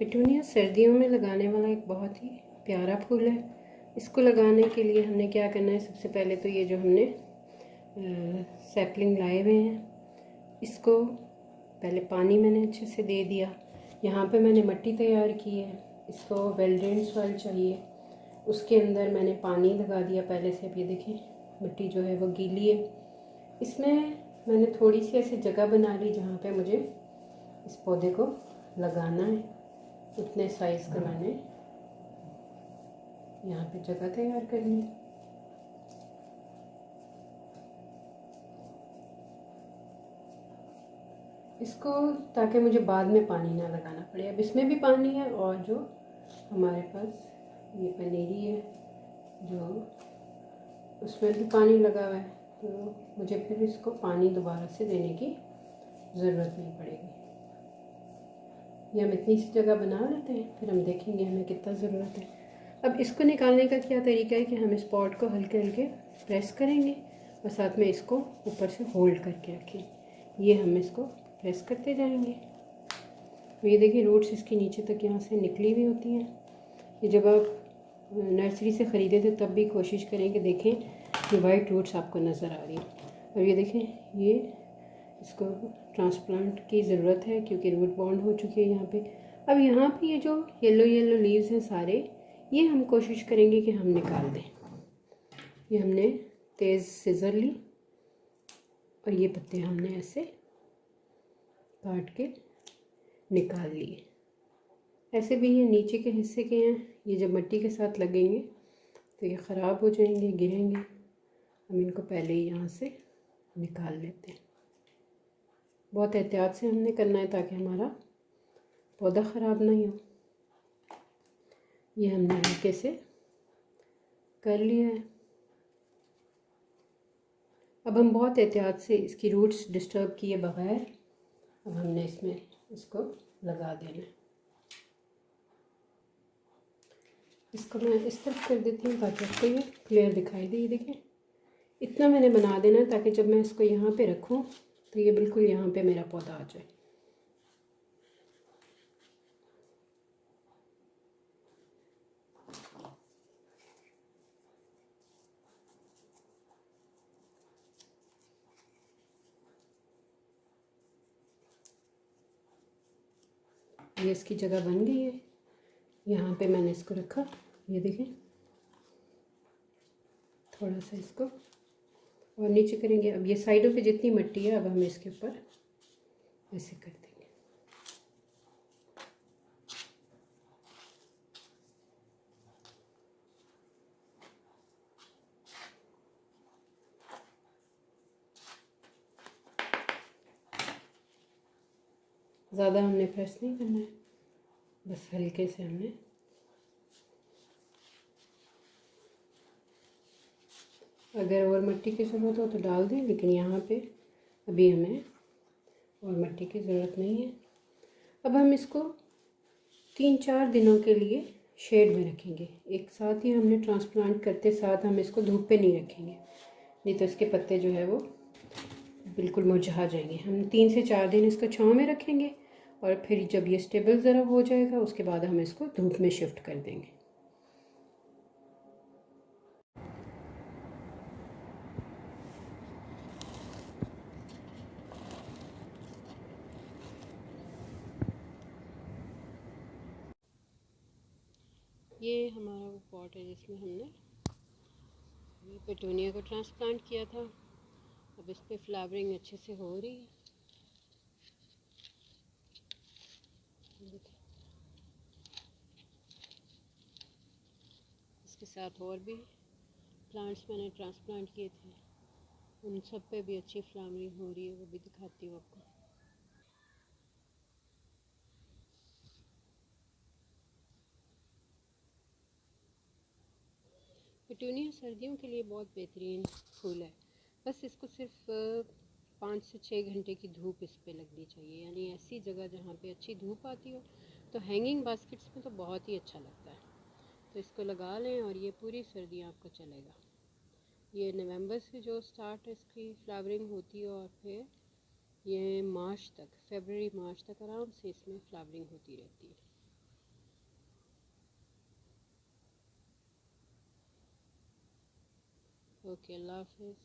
Petunia सर्दियों में लगाने वाला एक बहुत ही प्यारा फूल है। इसको लगाने के लिए हमने क्या करना है, सबसे पहले तो ये जो हमने सैपलिंग लाए हुए हैं, इसको पहले पानी मैंने अच्छे से दे दिया। यहाँ पे मैंने मिट्टी तैयार की है, इसको वेल ड्रेन्ड सॉइल चाहिए। उसके अंदर मैंने पानी लगा दिया पहले से। अब ये देखिए मिट्टी जो है वो गीली है। इसमें मैंने थोड़ी सी ऐसी जगह बना ली जहाँ पे मुझे इस पौधे को लगाना है। उतने साइज़ का मैंने यहाँ पे जगह तैयार कर ली। इसको ताकि मुझे बाद में पानी ना लगाना पड़े। अब इसमें भी पानी है और जो हमारे पास ये पनीरी है जो उसमें भी पानी लगा हुआ है, तो मुझे फिर इसको पानी दोबारा से देने की ज़रूरत नहीं पड़ेगी। ये हम इतनी सी जगह बना लेते हैं, फिर हम देखेंगे हमें कितना ज़रूरत है। अब इसको निकालने का क्या तरीका है कि हम इस पॉट को हल्के हल्के प्रेस करेंगे और साथ में इसको ऊपर से होल्ड करके रखें। ये हम इसको प्रेस करते जाएंगे। तो ये देखिए रूट्स इसकी नीचे तक यहाँ से निकली हुई होती हैं। ये जब आप नर्सरी से ख़रीदे थे तब भी कोशिश करें कि देखें कि वाइट रूट्स आपको नज़र आ रही है। और ये देखें ये इसको ट्रांसप्लांट की ज़रूरत है क्योंकि रूट बॉन्ड हो चुकी है यहाँ पे। अब यहाँ पे ये जो येलो येलो लीव्स हैं सारे, ये हम कोशिश करेंगे कि हम निकाल दें। ये हमने तेज़ सिज़र ली और ये पत्ते हमने ऐसे काट के निकाल लिए। ऐसे भी ये नीचे के हिस्से के हैं, ये जब मिट्टी के साथ लगेंगे तो ये ख़राब हो जाएंगे, गिरेंगे। हम इनको पहले ही यहाँ से निकाल लेते हैं। बहुत एहतियात से हमने करना है ताकि हमारा पौधा ख़राब नहीं हो। ये हमने हल्के से कर लिया है। अब हम बहुत एहतियात से इसकी रूट्स डिस्टर्ब किए बगैर अब हमने इसमें इसको लगा देना है। इसको मैं इस तरफ कर देती हूँ ताकि आपको ये क्लियर दिखाई दे। देखिए इतना मैंने बना देना है ताकि जब मैं इसको यहाँ पे रखूँ तो ये बिल्कुल यहाँ पे मेरा पौधा आ जाए। ये इसकी जगह बन गई है। यहाँ पे मैंने इसको रखा, ये देखें थोड़ा सा इसको और नीचे करेंगे। अब ये साइडों पे जितनी मिट्टी है अब हम इसके ऊपर ऐसे कर देंगे। ज़्यादा हमने प्रेस नहीं करना है, बस हल्के से हमने अगर और मिट्टी की ज़रूरत हो तो डाल दें, लेकिन यहाँ पे अभी हमें और मिट्टी की ज़रूरत नहीं है। अब हम इसको 3-4 दिनों के लिए शेड में रखेंगे। एक साथ ही हमने ट्रांसप्लांट करते साथ हम इसको धूप पे नहीं रखेंगे, नहीं तो इसके पत्ते जो है वो बिल्कुल मुरझा जाएंगे। हम 3 से 4 दिन इसको छांव में रखेंगे और फिर जब ये स्टेबल ज़रा हो जाएगा उसके बाद हम इसको धूप में शिफ्ट कर देंगे। ये हमारा वो पॉट है जिसमें हमने ये पेटूनिया को ट्रांसप्लांट किया था। अब इस पर फ्लावरिंग अच्छे से हो रही है। इसके साथ और भी प्लांट्स मैंने ट्रांसप्लांट किए थे, उन सब पे भी अच्छी फ्लावरिंग हो रही है, वो भी दिखाती हूँ आपको। पेटूनिया सर्दियों के लिए बहुत बेहतरीन फूल है। बस इसको सिर्फ 5 से 6 घंटे की धूप इस पे लगनी चाहिए, यानी ऐसी जगह जहाँ पे अच्छी धूप आती हो। तो हैंगिंग बास्केट्स में तो बहुत ही अच्छा लगता है, तो इसको लगा लें और ये पूरी सर्दियाँ आपको चलेगा। ये नवंबर से जो स्टार्ट इसकी फ्लावरिंग होती है और फिर ये मार्च तक, फरवरी मार्च तक आराम से इसमें फ्लावरिंग होती रहती है। ओके, अल्लाह हाफिज़।